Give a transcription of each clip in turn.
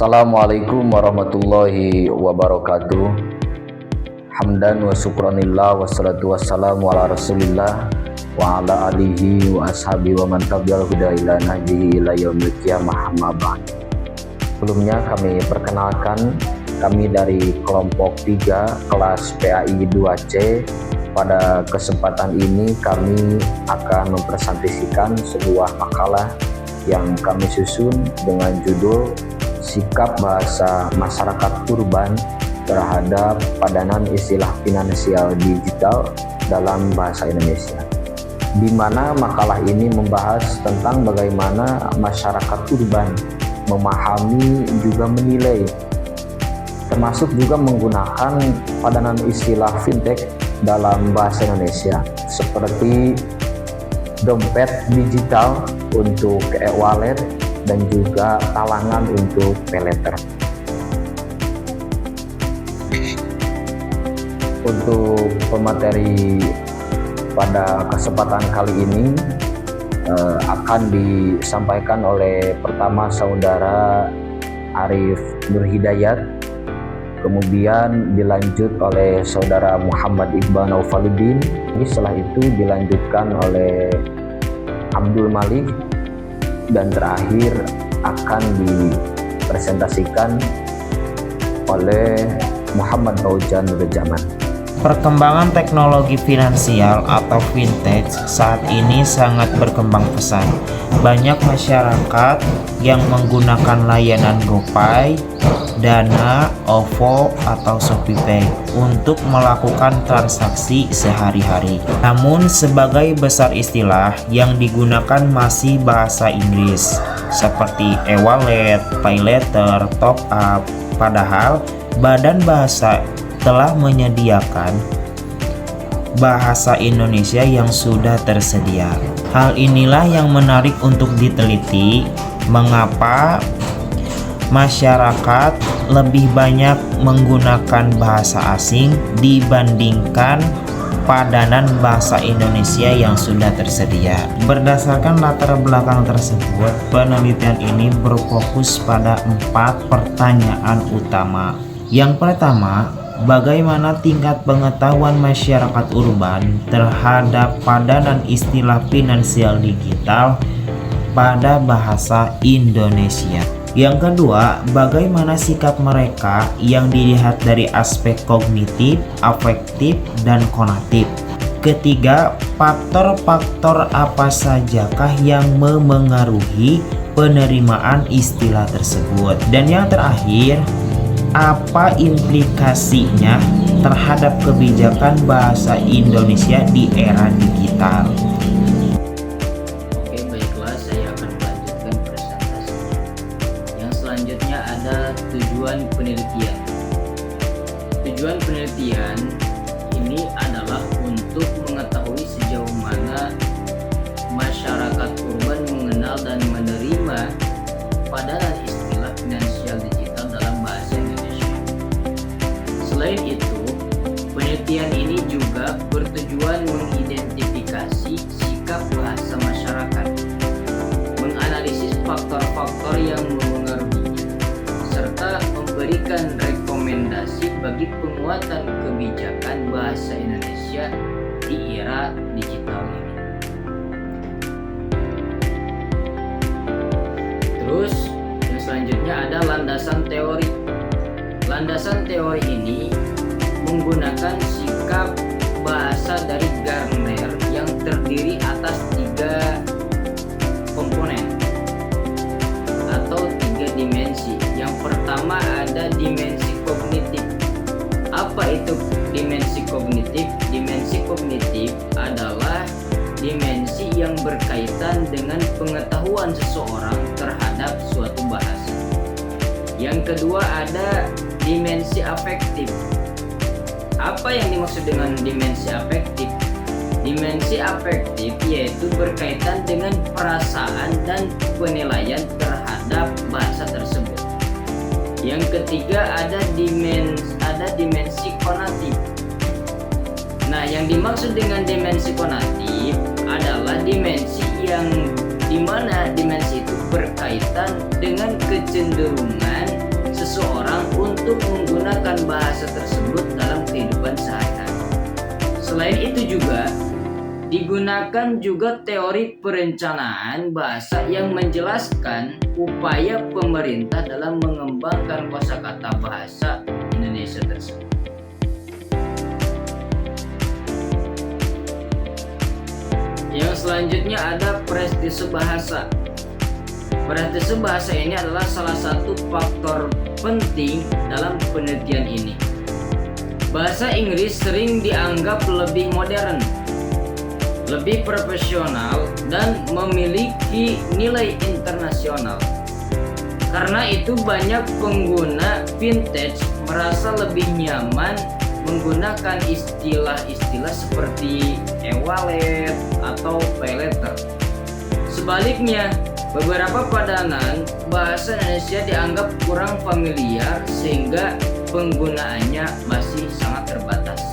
Assalamualaikum warahmatullahi wabarakatuh. Hamdan wa syukranillah wassalatu wassalamu ala rasulillah wa ala alihi wa ashabi wa man tabi'al huda ila nahjihi ila yaumil qiyamah amma ba'd. Sebelumnya kami perkenalkan, kami dari kelompok 3 kelas PAI 2C. Pada kesempatan ini kami akan mempresentasikan sebuah makalah yang kami susun dengan judul Sikap Bahasa Masyarakat Urban terhadap Padanan Istilah Finansial Digital dalam Bahasa Indonesia, di mana makalah ini membahas tentang bagaimana masyarakat urban memahami juga menilai, termasuk juga menggunakan padanan istilah fintech dalam bahasa Indonesia, seperti dompet digital untuk e-wallet dan juga talangan untuk paylater. Untuk pemateri pada kesempatan kali ini akan disampaikan oleh pertama saudara Arif Nurhidayat, kemudian dilanjut oleh saudara Muhammad Iqbal Naufaluddin, setelah itu dilanjutkan oleh Abdul Malik, dan terakhir akan dipresentasikan oleh Muhammad Baujan Nurjaman. Perkembangan teknologi finansial atau fintech saat ini sangat berkembang pesat. Banyak masyarakat yang menggunakan layanan GoPay, Dana, OVO, atau ShopeePay untuk melakukan transaksi sehari-hari. Namun sebagai besar istilah yang digunakan masih bahasa Inggris seperti e-wallet, paylater, top up. Padahal Badan Bahasa telah menyediakan bahasa Indonesia yang sudah tersedia. Hal inilah yang menarik untuk diteliti, mengapa masyarakat lebih banyak menggunakan bahasa asing dibandingkan padanan bahasa Indonesia yang sudah tersedia. Berdasarkan latar belakang tersebut, penelitian ini berfokus pada 4 pertanyaan utama. Yang pertama, bagaimana tingkat pengetahuan masyarakat urban terhadap padanan istilah finansial digital pada bahasa Indonesia? Yang kedua, bagaimana sikap mereka yang dilihat dari aspek kognitif, afektif, dan konatif? Ketiga, faktor-faktor apa sajakah yang memengaruhi penerimaan istilah tersebut? Dan yang terakhir, apa implikasinya terhadap kebijakan bahasa Indonesia di era digital? Oke, baiklah, saya akan melanjutkan presentasinya. Yang selanjutnya ada tujuan penelitian. Tujuan penelitian ini adalah untuk mengetahui sejauh mana masyarakat urban mengenal dan menerima padanan istilah finansial digital dalam bahasa Indonesia. Selain itu, penelitian ini juga bertujuan mengidentifikasi sikap bahasa masyarakat, menganalisis faktor-faktor yang memengaruhinya, serta memberikan rekomendasi bagi penguatan kebijakan bahasa Indonesia di era digital ini. Terus, yang selanjutnya ada landasan teori. Landasan teori ini menggunakan sikap bahasa dari Gartner yang terdiri atas 3 komponen atau 3 dimensi. Yang pertama ada dimensi kognitif. Apa itu dimensi kognitif? Dimensi kognitif adalah dimensi yang berkaitan dengan pengetahuan seseorang terhadap suatu bahasa. Yang kedua ada dimensi afektif. Apa yang dimaksud dengan dimensi afektif? Dimensi afektif yaitu berkaitan dengan perasaan dan penilaian terhadap bahasa tersebut. Yang ketiga ada dimensi konatif. Nah, yang dimaksud dengan dimensi konatif adalah dimensi yang dimana dimensi itu berkaitan dengan kecenderungan seseorang untuk menggunakan bahasa tersebut dalam kehidupan sehari-hari. Selain itu juga digunakan juga teori perencanaan bahasa yang menjelaskan upaya pemerintah dalam mengembangkan kosakata bahasa Indonesia tersebut. Yang selanjutnya ada prestise bahasa. Prestise bahasa ini adalah salah satu faktor penting dalam penelitian ini. Bahasa Inggris sering dianggap lebih modern, lebih profesional, dan memiliki nilai internasional. Karena itu banyak pengguna vintage merasa lebih nyaman menggunakan istilah-istilah seperti e-wallet atau pay letter. Sebaliknya, beberapa padanan bahasa Indonesia dianggap kurang familiar sehingga penggunaannya masih sangat terbatas.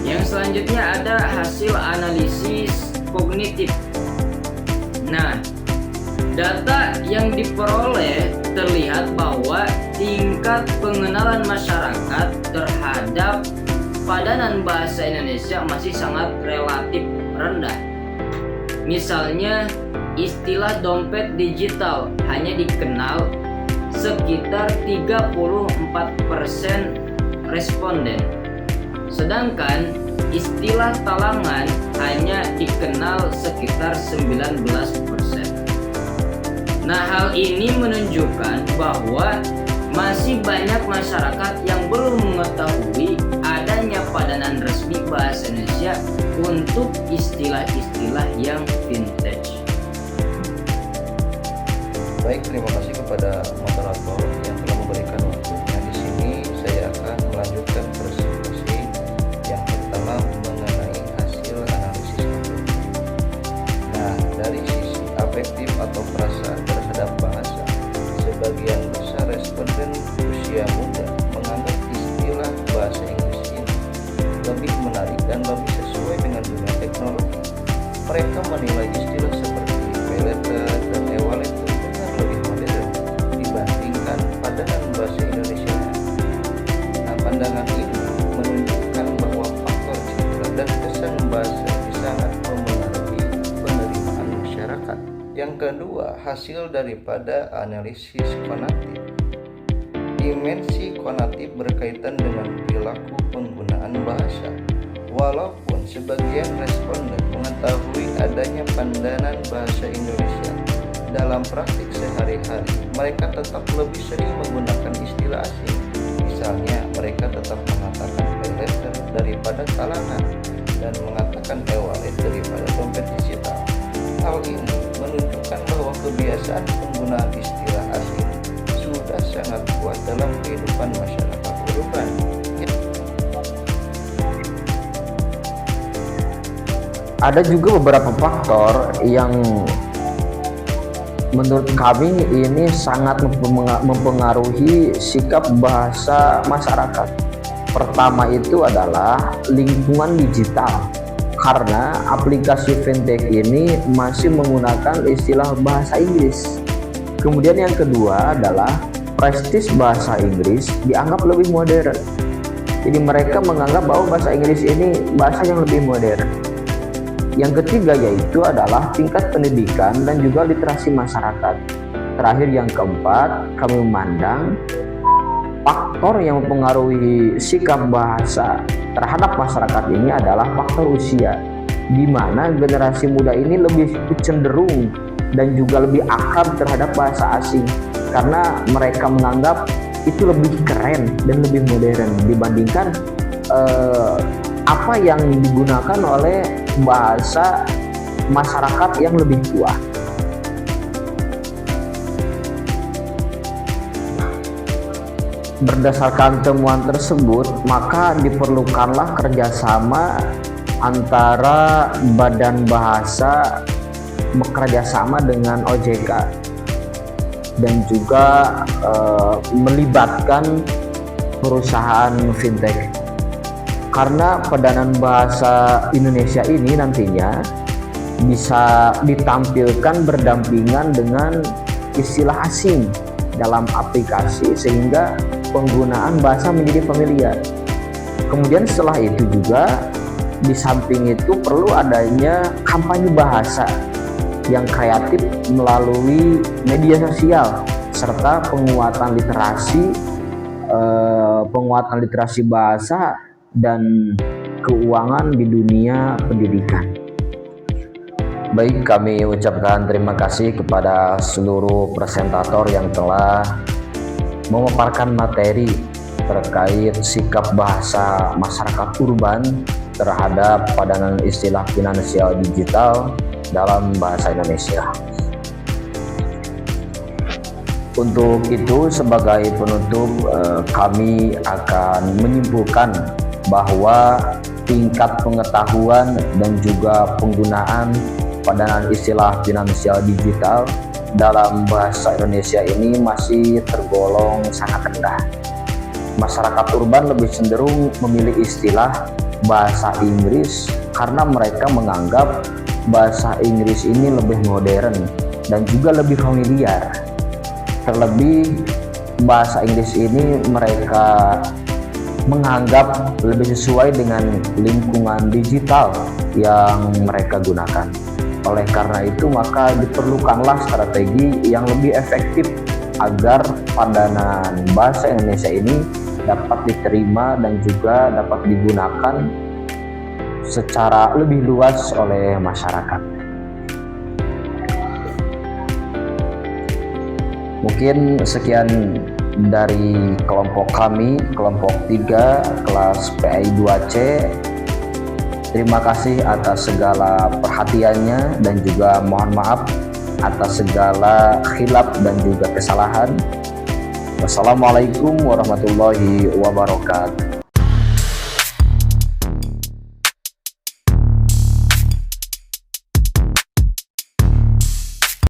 Yang selanjutnya ada hasil analisis kognitif. Nah, data yang diperoleh terlihat bahwa tingkat pengenalan masyarakat terhadap padanan bahasa Indonesia masih sangat relatif rendah. Misalnya, istilah dompet digital hanya dikenal sekitar 34% responden. Sedangkan istilah talangan hanya dikenal sekitar 19%. Nah, hal ini menunjukkan bahwa masih banyak masyarakat yang belum mengetahui adanya padanan resmi bahasa Indonesia untuk istilah-istilah yang vintage. Baik, terima kasih kepada moderator yang telah memberikan waktunya. Di sini saya akan melanjutkan presentasi yang pertama mengenai hasil analisis afektif. Nah, dari sisi afektif atau perasaan terhadap bahasa, sebagian besar responden usia muda menganggap istilah bahasa Inggris ini lebih menarik dan lebih sesuai dengan dunia teknologi. Mereka menilai istilah seperti pay letter dan e-wallet lebih modern dibandingkan padanan bahasa Indonesia. Nah, pandangan ini menunjukkan bahwa faktor citra dan kesan bahasa sangat mempengaruhi penerimaan masyarakat. Yang kedua, hasil daripada analisis konatif. Dimensi konatif berkaitan dengan perilaku penggunaan bahasa. Walaupun sebagian responden mengetahui adanya padanan bahasa Indonesia dalam praktik sehari-hari, mereka tetap lebih sering menggunakan istilah asing. Misalnya, mereka tetap mengatakan pay letter daripada talangan dan mengatakan e-wallet daripada dompet digital. Hal ini menunjukkan bahwa kebiasaan penggunaan istilah asing sudah sangat kuat dalam kehidupan masyarakat urban. Ada juga beberapa faktor yang menurut kami ini sangat mempengaruhi sikap bahasa masyarakat. Pertama itu adalah lingkungan digital, karena aplikasi fintech ini masih menggunakan istilah bahasa Inggris. Kemudian yang kedua adalah prestis bahasa Inggris dianggap lebih modern. Jadi mereka menganggap bahwa bahasa Inggris ini bahasa yang lebih modern. Yang ketiga yaitu adalah tingkat pendidikan dan juga literasi masyarakat. Terakhir yang keempat, kami memandang faktor yang mempengaruhi sikap bahasa terhadap masyarakat ini adalah faktor usia, di mana generasi muda ini lebih cenderung dan juga lebih akrab terhadap bahasa asing karena mereka menganggap itu lebih keren dan lebih modern dibandingkan apa yang digunakan oleh bahasa masyarakat yang lebih tua. Berdasarkan temuan tersebut, maka diperlukanlah kerjasama antara Badan Bahasa bekerja sama dengan OJK dan juga melibatkan perusahaan fintech. Karena padanan bahasa Indonesia ini nantinya bisa ditampilkan berdampingan dengan istilah asing dalam aplikasi sehingga penggunaan bahasa menjadi familiar. Kemudian setelah itu juga di samping itu perlu adanya kampanye bahasa yang kreatif melalui media sosial serta penguatan literasi bahasa dan keuangan di dunia pendidikan. Baik, kami ucapkan terima kasih kepada seluruh presentator yang telah memaparkan materi terkait sikap bahasa masyarakat urban terhadap padanan istilah finansial digital dalam bahasa Indonesia. Untuk itu, sebagai penutup, kami akan menyimpulkan bahwa tingkat pengetahuan dan juga penggunaan padanan istilah finansial digital dalam bahasa Indonesia ini masih tergolong sangat rendah. Masyarakat urban lebih cenderung memilih istilah bahasa Inggris karena mereka menganggap bahasa Inggris ini lebih modern dan juga lebih familiar. Terlebih bahasa Inggris ini mereka menganggap lebih sesuai dengan lingkungan digital yang mereka gunakan. Oleh karena itu, maka diperlukanlah strategi yang lebih efektif agar padanan bahasa Indonesia ini dapat diterima dan juga dapat digunakan secara lebih luas oleh masyarakat. Mungkin sekian dari kelompok kami, kelompok 3 kelas PAI 2C. Terima kasih atas segala perhatiannya dan juga mohon maaf atas segala khilaf dan juga kesalahan. Wassalamualaikum warahmatullahi wabarakatuh.